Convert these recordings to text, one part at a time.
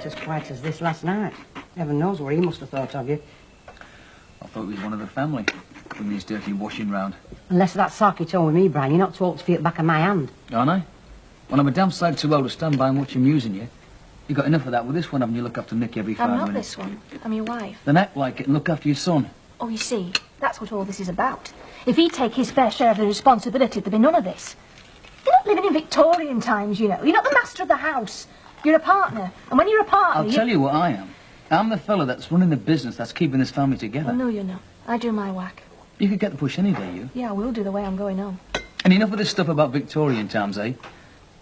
quite as quiet as this last night. Heaven knows what he must have thought of you. I thought he was one of the family, with his dirty washing round. Unless that sarky tone with me, Brian, you're not to walk to feet back of my hand. Aren't I? Well, I'm a damn sight too old to stand by and watch him using you. You got enough of that with this one, haven't you? Look after Nick every 5 minutes. I'm not this one. I'm your wife. Then act like it and look after your son. Oh, you see, that's what all this is about. If he'd take his fair share of the responsibility, there'd be none of this. You're not living in Victorian times, you know. You're not the master of the house. You're a partner. And when you're a partner, I'll tell you what I am. I'm the fella that's running the business that's keeping this family together. Oh, no, you're not. I do my whack. You could get the push any day, you. Yeah, I will do the way I'm going on. And enough of this stuff about Victorian times, eh?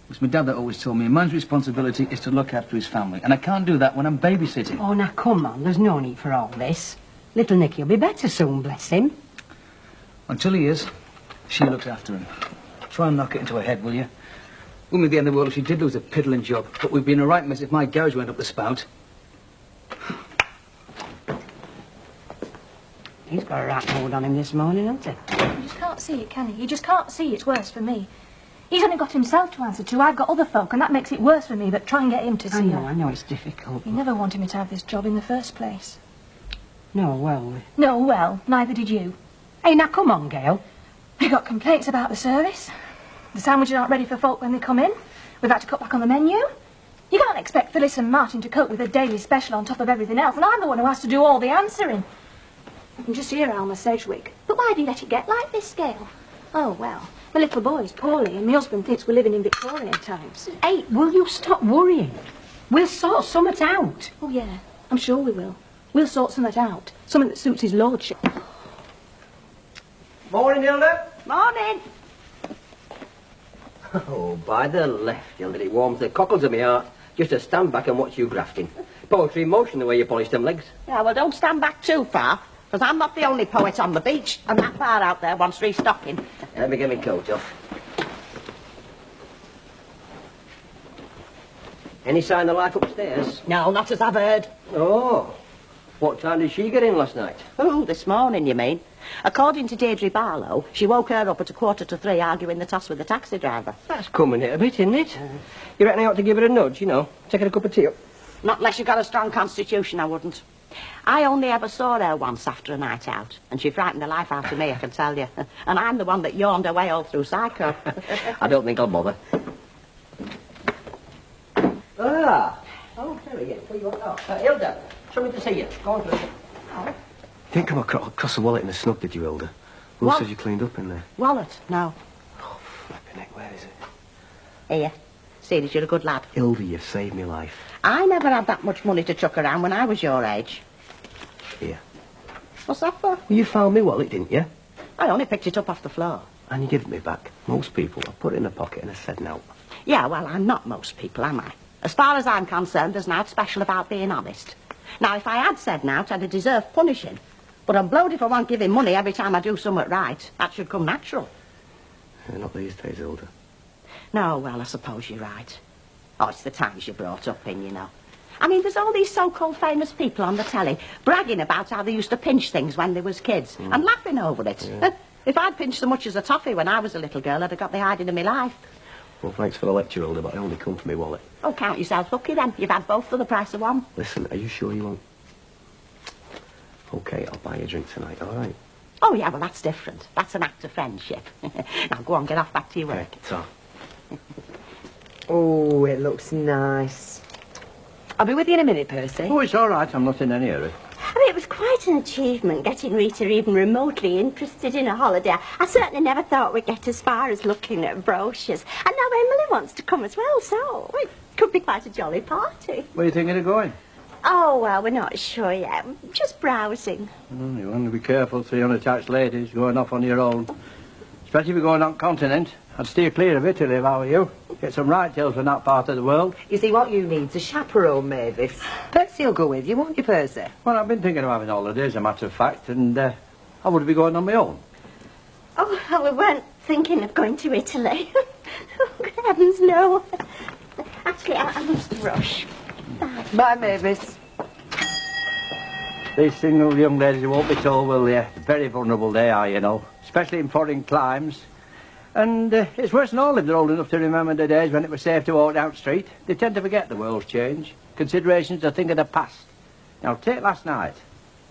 It's my dad that always told me a man's responsibility is to look after his family. And I can't do that when I'm babysitting. Oh, now, come on. There's no need for all this. Little Nicky'll be better soon, bless him. Until he is, she looks after him. Try and knock it into her head, will you? Wouldn't be the end of the world if she did lose a piddling job. But we'd be in a right mess if my garage went up the spout. He's got a right hold on him this morning, hasn't he? You just can't see it, can he? You just can't see it's worse for me. He's only got himself to answer to. I've got other folk, and that makes it worse for me, but try and get him to see it. I know it's difficult. He never wanted me to have this job in the first place. No, well... No, well, neither did you. Hey, now, come on, Gail. We got complaints about the service. The sandwiches aren't ready for folk when they come in. We've had to cut back on the menu. You can't expect Phyllis and Martin to cope with a daily special on top of everything else, and I'm the one who has to do all the answering. I can just hear Alma Sedgwick. But why do you let it get like this, Gail? Oh, well, my little boy's poorly, and my husband thinks we're living in Victorian times. Hey, will you stop worrying? We'll sort something out. Oh, yeah, I'm sure we will. We'll sort something out. Something that suits his lordship. Morning, Hilda. Morning. Oh, by the left, Hilda, it warms the cockles of my heart just to stand back and watch you grafting. Poetry in motion, the way you polish them legs. Yeah, well, don't stand back too far, because I'm not the only poet on the beach, and that bar out there wants restocking. Let me get my coat off. Any sign of life upstairs? No, not as I've heard. Oh. What time did she get in last night? Oh, this morning, you mean? According to Deirdre Barlow, she woke her up at 2:45 arguing the toss with the taxi driver. That's coming it a bit, isn't it? You reckon I ought to give her a nudge, you know? Take her a cup of tea up? Not unless you've got a strong constitution, I wouldn't. I only ever saw her once after a night out, and she frightened the life out of me, I can tell you. And I'm the one that yawned away all through Psycho. I don't think I'll bother. Ah! Oh, there he is. What do you want now? Hilda, something to see you. Go on through. Oh. You didn't come across a wallet in the snug, did you, Hilda? Will says you cleaned up in there. Wallet? No. Oh, flipping heck, where is it? Here. See that you're a good lad. Hilda, you've saved me life. I never had that much money to chuck around when I was your age. Here. What's that for? Well, you found me wallet, didn't you? I only picked it up off the floor. And you give it me back. Most people, I put it in a pocket and I said no. Yeah, well, I'm not most people, am I? As far as I'm concerned, there's nothing special about being honest. Now, if I had said nought, I'd have deserved punishing. But I'm blowed if I won't give him money every time I do something right. That should come natural. Not these days, Hilda. No, well, I suppose you're right. Oh, it's the times you're brought up in, you know. I mean, there's all these so-called famous people on the telly bragging about how they used to pinch things when they was kids and laughing over it. Yeah. If I'd pinched so much as a toffee when I was a little girl, I'd have got the hiding of my life. Well, thanks for the lecture, Hilda, but I only come for my wallet. Oh, count yourself lucky then. You've had both for the price of one. Listen, are you sure you won't? OK, I'll buy you a drink tonight, all right? Oh, yeah, well, that's different. That's an act of friendship. Now, go on, get off back to your work. So. Oh, it looks nice. I'll be with you in a minute, Percy. Oh, it's all right. I'm not in any hurry. I mean, it was quite an achievement getting Rita even remotely interested in a holiday. I certainly never thought we'd get as far as looking at brochures. And now Emily wants to come as well, so it could be quite a jolly party. Where are you thinking of going? Oh, well, we're not sure yet. Just browsing. You want to be careful, 3 unattached ladies going off on your own. Especially if you're going on continent. I'd steer clear of Italy if I were you. Get some right tails from that part of the world. You see, what you need's a chaperone, Mavis. Percy will go with you, won't you, Percy? Well, I've been thinking of having holidays, a matter of fact, and I would be going on my own. Oh, well, we weren't thinking of going to Italy. Oh, good heavens, no. Actually, I must rush. Bye, Mavis. These single young ladies won't be told, will they? Very vulnerable they are, you know. Especially in foreign climes. And it's worse than all if they're old enough to remember the days when it was safe to walk down the street. They tend to forget the world's change. Considerations are a thing of the past. Now, take last night.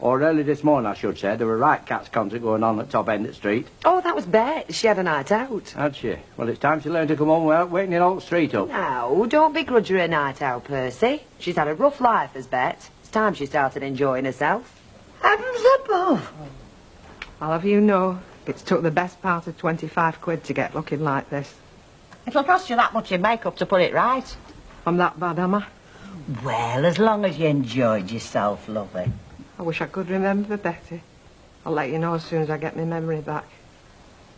Or early this morning, I should say. There were right cats concert going on at top end of the street. Oh, that was Bet. She had a night out. Had she? Well, it's time she learned to come home without waking the whole street up. No, don't begrudge her a night out, Percy. She's had a rough life as Bet. It's time she started enjoying herself. Heavens above! I'll have you know, it's took the best part of 25 quid to get looking like this. It'll cost you that much in makeup to put it right. I'm that bad, am I? Well, as long as you enjoyed yourself, lovey. I wish I could remember, Betty. I'll let you know as soon as I get my memory back.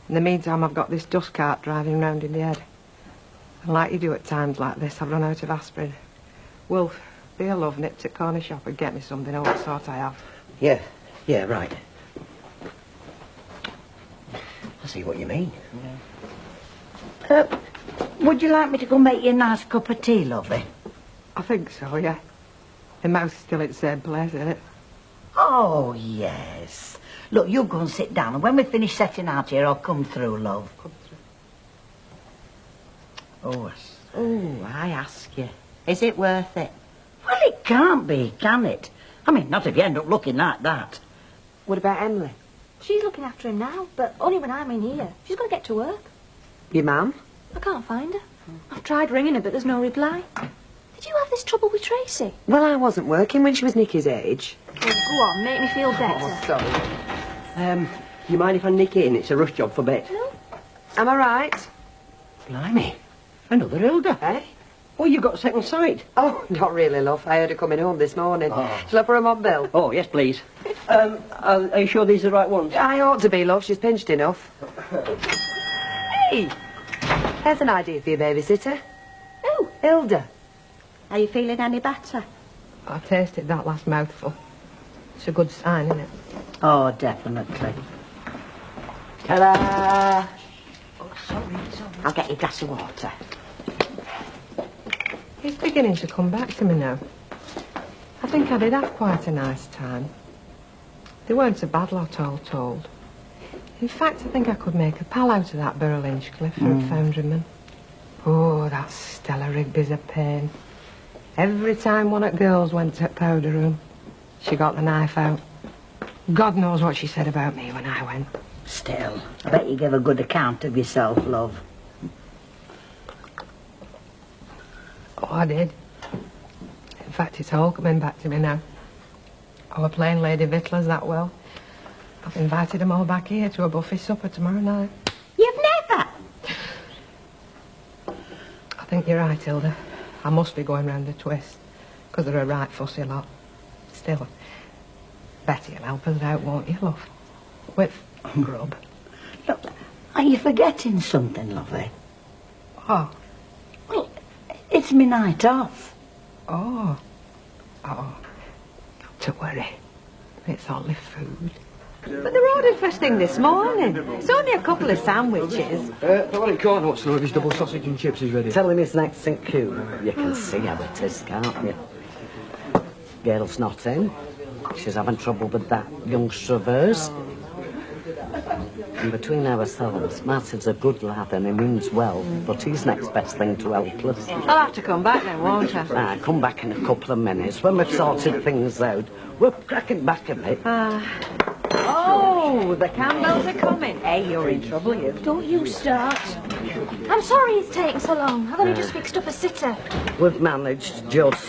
In the meantime, I've got this dust cart driving round in the head. And like you do at times like this, I've run out of aspirin. Wolf, be a love, nip to corner shop and get me something of what sort I have. Yeah, right. I see what you mean. Would you like me to go make you a nice cup of tea, lovey? I think so, yeah. My mouth's still at the same place, isn't it? Oh, yes. Look, you go and sit down, and when we finish setting out here, I'll come through, love. Come through. Oh, I ask you, is it worth it? Well, it can't be, can it? I mean, not if you end up looking like that. What about Emily? She's looking after him now, but only when I'm in here. She's got to get to work. Your mum? I can't find her. I've tried ringing her, but there's no reply. Did you have this trouble with Tracy? Well, I wasn't working when she was Nicky's age. Well, go on, make me feel better. Sorry. You mind if I nick it in? It's a rush job for Bet. No? Am I right? Blimey. Another Hilda. Eh? Oh, you got second sight. Oh, not really, love. I heard her coming home this morning. Oh. Shall I put 'em on bill? Oh, yes, please. Are you sure these are the right ones? I ought to be, love. She's pinched enough. Hey! There's an idea for your babysitter. Oh, Hilda. Are you feeling any better? I tasted that last mouthful. It's a good sign, isn't it? Oh, definitely. Ta-da! Oh, sorry. I'll get you a glass of water. He's beginning to come back to me now. I think I did have quite a nice time. They weren't a bad lot, all told. In fact, I think I could make a pal out of that Burrell Inchcliffe for a foundryman. Oh, that Stella Rigby's a pain. Every time one of the girls went to the powder room, she got the knife out. God knows what she said about me when I went. Still, I bet you gave a good account of yourself, love. Oh, I did. In fact, it's all coming back to me now. I were playing Lady Vittlers that well. I've invited them all back here to a buffet supper tomorrow night. You've never? I think you're right, Hilda. I must be going round the twist, because they're a right fussy lot. Still, Betty'll help us out, won't you, love? With grub. Look, are you forgetting something, lovey? Oh, Well, it's me night off. oh, not to worry. It's only food. But they're ordered first thing this morning. It's only a couple of sandwiches. Well, in corner wants to know if his double sausage and chips is ready. Tell him it's next St. Q. You can see how it is, can't you? Gail's not in. She's having trouble with that youngster of hers. And between ourselves, Martin's a good lad and he means well, but he's next best thing to help us. I'll have to come back then, won't I? Come back in a couple of minutes. When we've sorted things out, we're cracking back a bit. Oh, the Campbells are coming. Hey, you're in trouble, you. don't you start. I'm sorry it's taken so long. I've only just fixed up a sitter. We've managed just.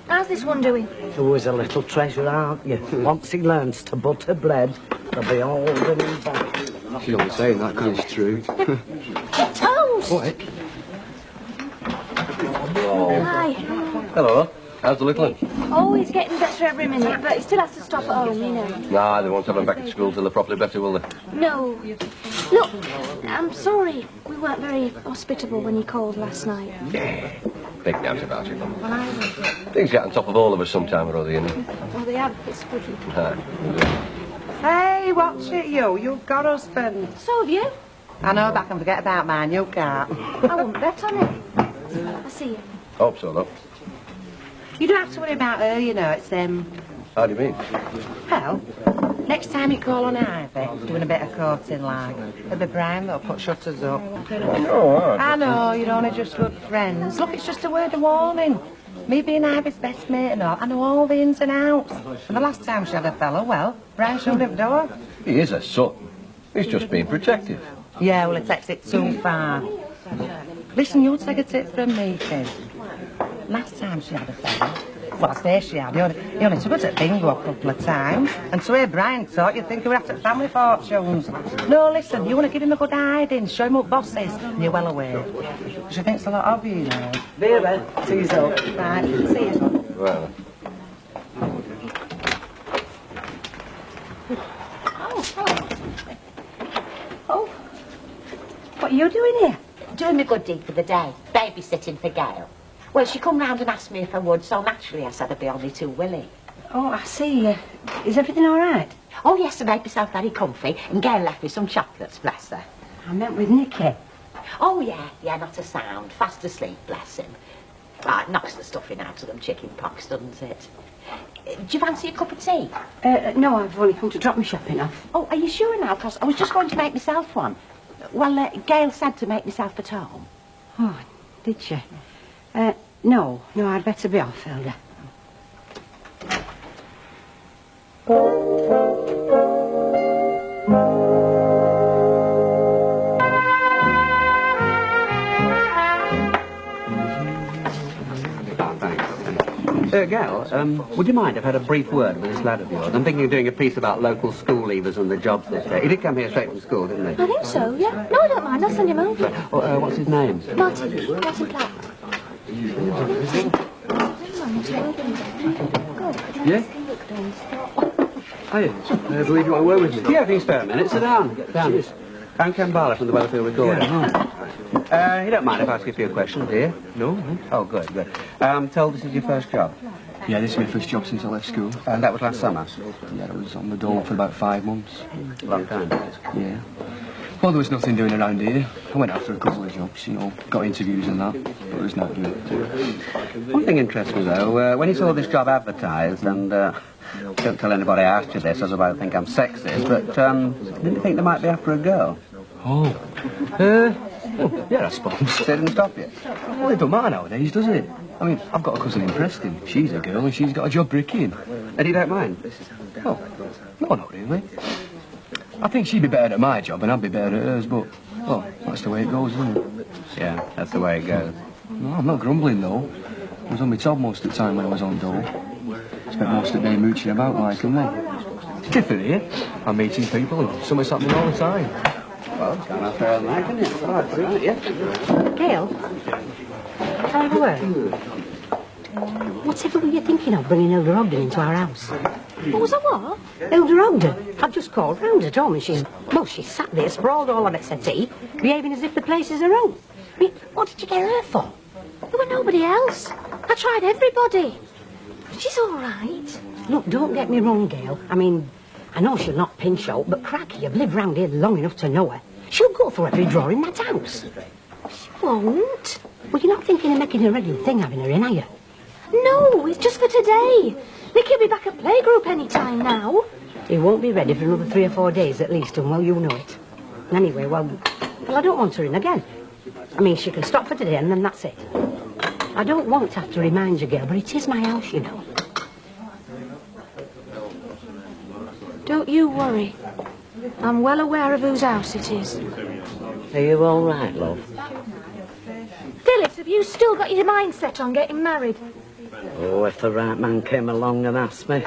How's this one doing? Always a little treasure, aren't you? Once he learns to butter bread, they'll be holding him back. She's only saying that because it's true. Toast! What? Hi. Hello. How's the little one? Oh, he's getting better every minute, but he still has to stop at home, you know. Nah, they won't have him back at school till they're properly better, will they? No. Look, I'm sorry. We weren't very hospitable when you called last night. Yeah. Big doubt about it. Well, I was. Things get on top of all of us sometime or other, you know. Well, they have. It's squeaky. Hey, watch it, you. You've got husband. So have you. I know, back and forget about mine. You can't. I wouldn't bet on it. I'll see you. Hope so, though. You don't have to worry about her, you know. It's, How do you mean? well, Next time you call on Ivy, doing a bit of courting like, it'll be Brian that'll put shutters up. I know, you're only just good friends. Look, it's just a word of warning. Me being Ivy's best mate and all, I know all the ins and outs. And the last time she had a fellow, well, Brian shouldn't have done her. He is a son. He's just being protective. Yeah, well, it takes it too far. Listen, you'll take a tip from me, kid. Last time she had a fellow, well, I say she had, he only took us at bingo a couple of times. And to hear Brian talk, you'd think he were after family fortunes. No, listen, you want to give him a good hiding, show him up bosses, and you're well aware. She thinks a lot of you, you know. Vera, see you up. Right, see you. Well. Oh, what are you doing here? Doing a good deed for the day. Babysitting for Gail. Well, she come round and asked me if I would, so naturally I said I'd be only too willing. Oh, I see. Is everything all right? Oh, yes, I made myself very comfy, and Gail left me some chocolates, bless her. I meant with Nicky. Oh, yeah, not a sound. Fast asleep, bless him. It knocks the stuffing out of them chicken pox, doesn't it? Do you fancy a cup of tea? No, I've only come to drop my shopping off. Oh, are you sure now? Because I was just going to make myself one. Well, Gail said to make myself at home. Oh, did she? No, I'd better be off, Hilda. Gail, would you mind if I had a brief word with this lad of yours? I'm thinking of doing a piece about local school leavers and the jobs this day. He did come here straight from school, didn't he? I think so, yeah. No, I don't mind. I'll send him over. What's his name? Martin. Martin Platt. Yeah? Oh, yeah. I believe you want to work with me. Yeah, if you can spare a minute, sit down. Down. I'm Ken Barlow from the Weatherfield Recorder. Yeah. You don't mind if I ask you a few questions, do you? No. Oh, good. Told this is your first job? Yeah, this is my first job since I left school. And that was last summer? Yeah, I was on the dole for about 5 months. Long time. Yeah. Well, there was nothing doing around here. I went after a couple of jobs, got interviews and that, but it was not good. One thing interests me, though, when you saw this job advertised, and don't tell anybody I asked you this, as I think I'm sexist, but didn't you think they might be after a girl? Oh. Yeah, I suppose. They didn't stop you? Well, it don't matter nowadays, does it? I mean, I've got a cousin in Preston. She's a girl and she's got a job bricking. And you don't mind? Oh, no, not really. I think she'd be better at my job and I'd be better at hers, but, well, that's the way it goes, isn't it? Yeah, that's the way it goes. No, I'm not grumbling, though. I was on my top most of the time when I was on dole. Spent most of the day mooching about like and It's different here. I'm meeting people and something's happening all the time. Well, it's gone after all night, isn't it? All right, yeah. Gail? Can I have a word? Whatever were you thinking of bringing Hilda Ogden into our house? What was that, what? Hilda Ogden? I've just called round at home and she's sat there sprawled all on her settee, behaving as if the place is her own. I mean, what did you get her for? There were nobody else. I tried everybody. She's all right. Look, don't get me wrong, Gail. I mean, I know she'll not pinch out, but cracky, you've lived round here long enough to know her. She'll go for every drawer in that house. She won't. Well, you're not thinking of making a regular thing having her in, are you? No, it's just for today. Nicky'll be back at playgroup any time now. He won't be ready for another 3 or 4 days at least, and well, you know it. Anyway, well, I don't want her in again. I mean, she can stop for today and then that's it. I don't want to have to remind you, Gail, but it is my house, you know. Don't you worry. I'm well aware of whose house it is. Are you all right, love? Phyllis, have you still got your mind set on getting married? Oh, if the right man came along and asked me.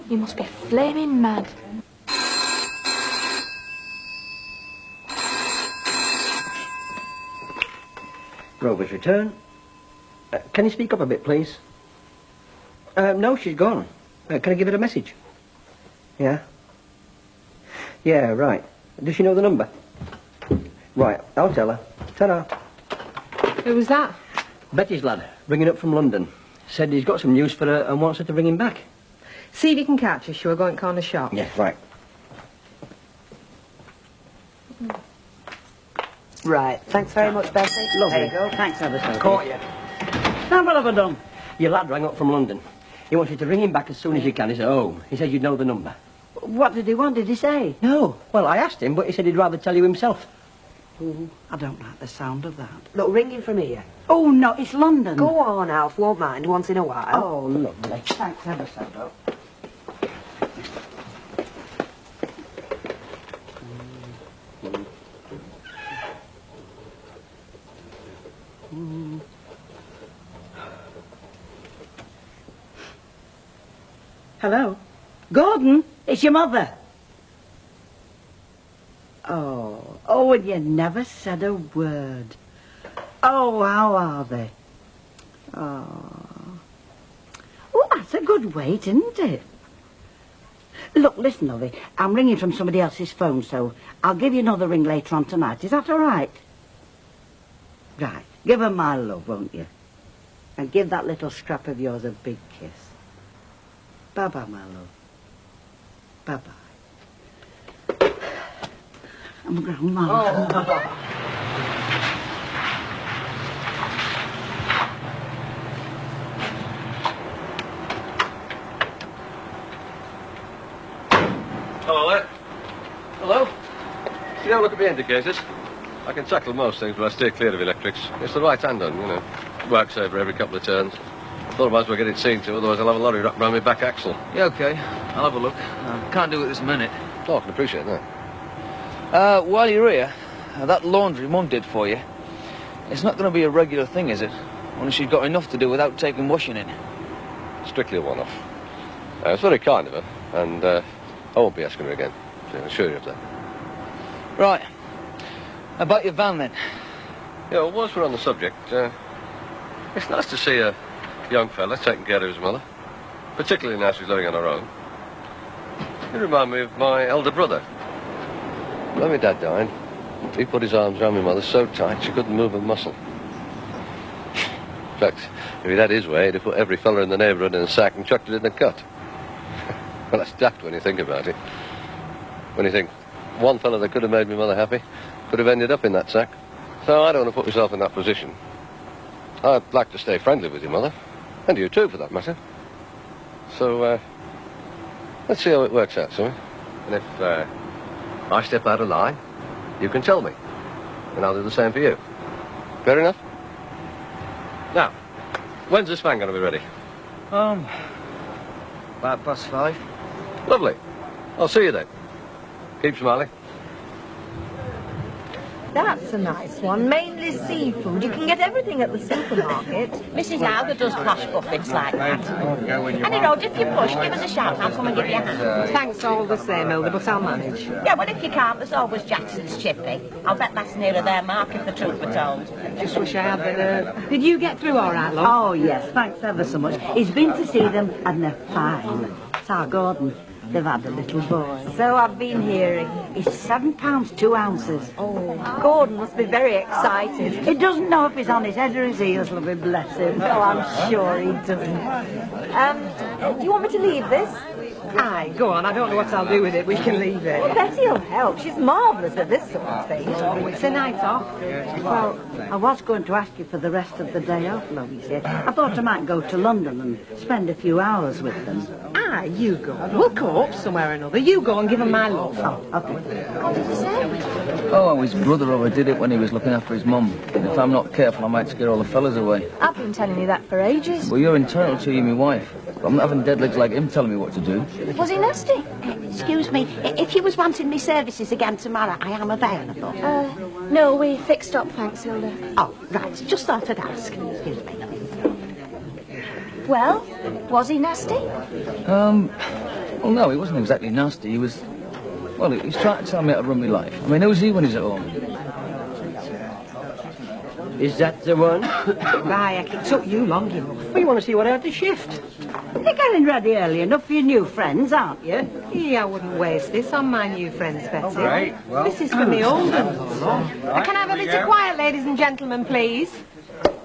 You must be flaming mad. Rover's return. Can you speak up a bit, please? No, she's gone. Can I give her a message? Yeah? Yeah, right. Does she know the number? Right, I'll tell her. Ta-da. Who was that? Betty's lad, ringing up from London. Said he's got some news for her and wants her to bring him back. See if you can catch her. She'll go and corner shop. Yeah, right. Right, thanks very much, Bessie. Lovely. There you go. Thanks ever so much. Caught you. Now, what have I done? Your lad rang up from London. He wants you to ring him back as soon as you can. He's at home. He said you'd know the number. What did he want? Did he say? No. Well, I asked him, but he said he'd rather tell you himself. I don't like the sound of that. Look, ring him from here. Oh, no, it's London. Go on, Alf. Won't mind once in a while. Oh, lovely. Thanks ever so much. Hello? Gordon, it's your mother. Oh, and you never said a word. Oh, how are they? Oh, that's a good wait, isn't it? Look, listen, lovey, I'm ringing from somebody else's phone, so I'll give you another ring later on tonight. Is that all right? Right. Give her my love, won't you? And give that little scrap of yours a big kiss. Bye-bye, my love. Bye-bye. I'm grandma. Hello there. Hello. You don't look at the indicators. I can tackle most things, but I stay clear of electrics. It's the right hand on, you know. Works over every couple of turns. Thought I might as well get it seen to, otherwise I'll have a lorry wrapped around my back axle. Yeah, OK. I'll have a look. Can't do it this minute. Oh, I can appreciate that. While you're here, that laundry Mum did for you, it's not going to be a regular thing, is it? Only she's got enough to do without taking washing in. Strictly a one-off. It's very kind of her, and I won't be asking her again. I can assure you of that. Right. About your van, then? Yeah, well, whilst we're on the subject, it's nice to see a young fella taking care of his mother. Particularly now she's living on her own. You remind me of my elder brother. When my dad died, he put his arms around my mother so tight she couldn't move a muscle. In fact, if he'd had his way, he'd have put every fella in the neighbourhood in a sack and chucked it in the cut. Well, that's daft when you think about it. When you think, one fella that could have made my mother happy could have ended up in that sack. So I don't want to put myself in that position. I'd like to stay friendly with your mother. And you too, for that matter. So, let's see how it works out, Sammy. And if I step out of line, you can tell me. And I'll do the same for you. Fair enough? Now, when's this van going to be ready? About 5:30. Lovely. I'll see you then. Keep smiling. That's a nice one. Mainly seafood. You can get everything at the supermarket. Mrs. Lowther does posh buffets like that. Any road, if you push, give us a shout and I'll come and give you a hand. Thanks all the same, Hilda, but I'll manage. Yeah, well, if you can't, there's always Jackson's Chippy. I'll bet that's nearer their mark if the truth were told. Just wish I had the nerve. Did you get through all right, love? Oh, yes, thanks ever so much. He's been to see them, and they're fine. It's our Gordon. They've had a little boy. So I've been hearing. He's £7, 2 ounces. Oh, Gordon must be very excited. He doesn't know if he's on his head or his heels, lovey, bless him. Oh, I'm sure he doesn't. Do you want me to leave this? Aye, go on. I don't know what I'll do with it. We can leave it. Well, Betty'll help. She's marvellous at this sort of thing. Oh, it's a night off. Well, I was going to ask you for the rest of the day off, love, you see. I thought I might go to London and spend a few hours with them. Aye, you go. We'll go up somewhere or another. You go and give him my love. Oh, okay. What did you say? Oh, his brother overdid it when he was looking after his mum. If I'm not careful, I might scare all the fellas away. I've been telling you that for ages. Well, you're entitled to, you, my wife. But I'm not having dead legs like him telling me what to do. Was he nasty? Excuse me, if you was wanting me services again tomorrow, I am available. No, we fixed up, thanks, Hilda. Oh, right, just thought I'd ask. Excuse me. Well, was he nasty? Well, no, he wasn't exactly nasty. He was... Well, he's trying to tell me how to run my life. I mean, who's he when he's at home? Is that the one? Right, it took you long enough. Well, you want to see what I had to shift? You're getting ready early enough for your new friends, aren't you? Yeah, I wouldn't waste this on my new friends, Betty. Right, well... This is for me old ones. Can I have a bit of quiet, ladies and gentlemen, please?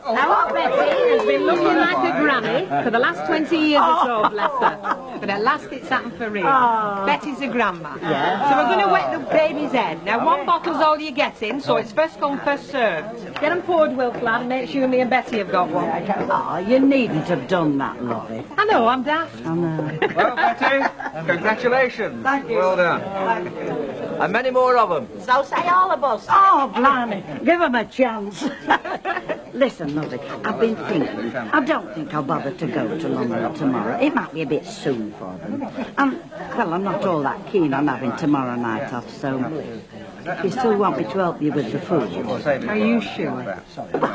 Hello, Betty. She's been looking like a granny for the last 20 years or so, bless her. But at last it's happened for real. Betty's a grandma. Yeah. So we're going to wet the baby's head. Now, one bottle's all you're getting, so it's first come, first served. Get them poured, Wilf, lad, and make sure me and Betty have got one. Oh, you needn't have done that, lovey. I know, I'm daft. I know. Well, Betty, congratulations. Thank you. Well done. And many more of them. So say all of us. Oh, blimey, give him a chance. Listen, lovey, I've been thinking. I don't think I'll bother to go to London tomorrow. It might be a bit soon for them. Well, I'm not all that keen on having tomorrow night off, so if you still want me to help you with the food, Are you sure?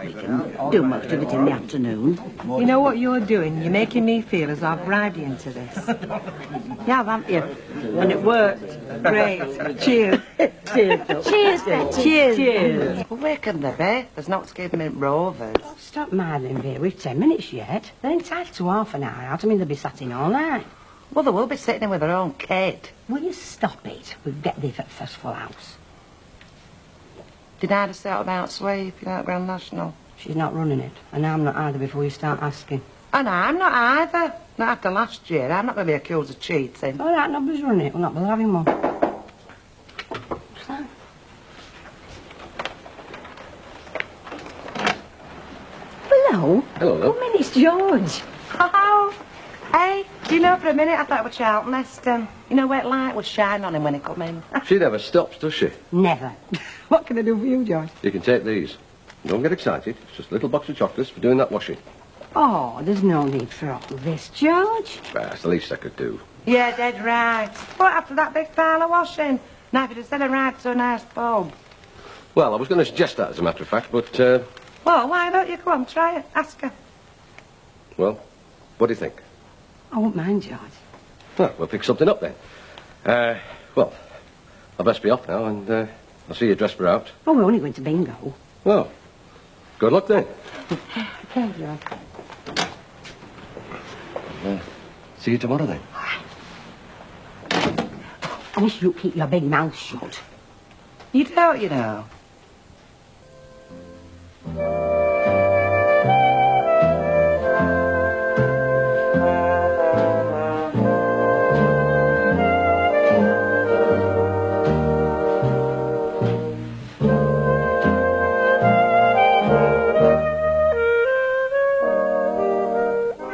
we can do most of it in the afternoon. You know what you're doing? You're making me feel as I've bribed you into this. Yeah, haven't you? And it worked. Great. Cheers. Cheers, Phil. Cheers, Betty. Cheers. Well, where can they be? There's not to give them in Rovers. Stop minding me. We've 10 minutes yet. They're entitled to half an hour out. I mean, they'll be sat in all night. Well, they will be sitting in with their own kid. Will you stop it? We'll get there for the first full house. Did Ida settle about sweeping out Grand National? She's not running it. And I'm not either before you start asking. And I'm not either. Not after last year. I'm not going to be accused of cheating. All right, nobody's running it. We'll not bother having one. Hello. Hello, love. Come in, it's George. Oh, hey, do you know, for a minute I thought it was Charlton Heston. You know where the light was shining on him when he come in? She never stops, does she? Never. What can I do for you, George? You can take these. Don't get excited. It's just a little box of chocolates for doing that washing. Oh, there's no need for all this, George. That's the least I could do. Yeah, dead right. What, after that big pile of washing? Now, if you'd have said a ride to a nice pub. Well, I was going to suggest that, as a matter of fact, but, Well, why don't you go on, try it, ask her. well, what do you think? I won't mind, George. Well, we'll pick something up then. Well, I best be off now, and I'll see you dressed for out. Oh, we're only going to bingo. Well, good luck then. Okay, George. See you tomorrow then. I wish you'd keep your big mouth shut. You don't, you know.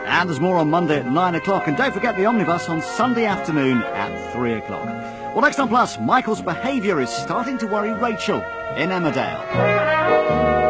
And there's more on Monday at 9 o'clock. And don't forget the omnibus on Sunday afternoon at 3 o'clock. Well, next on Plus, Michael's behaviour is starting to worry Rachel in Emmerdale.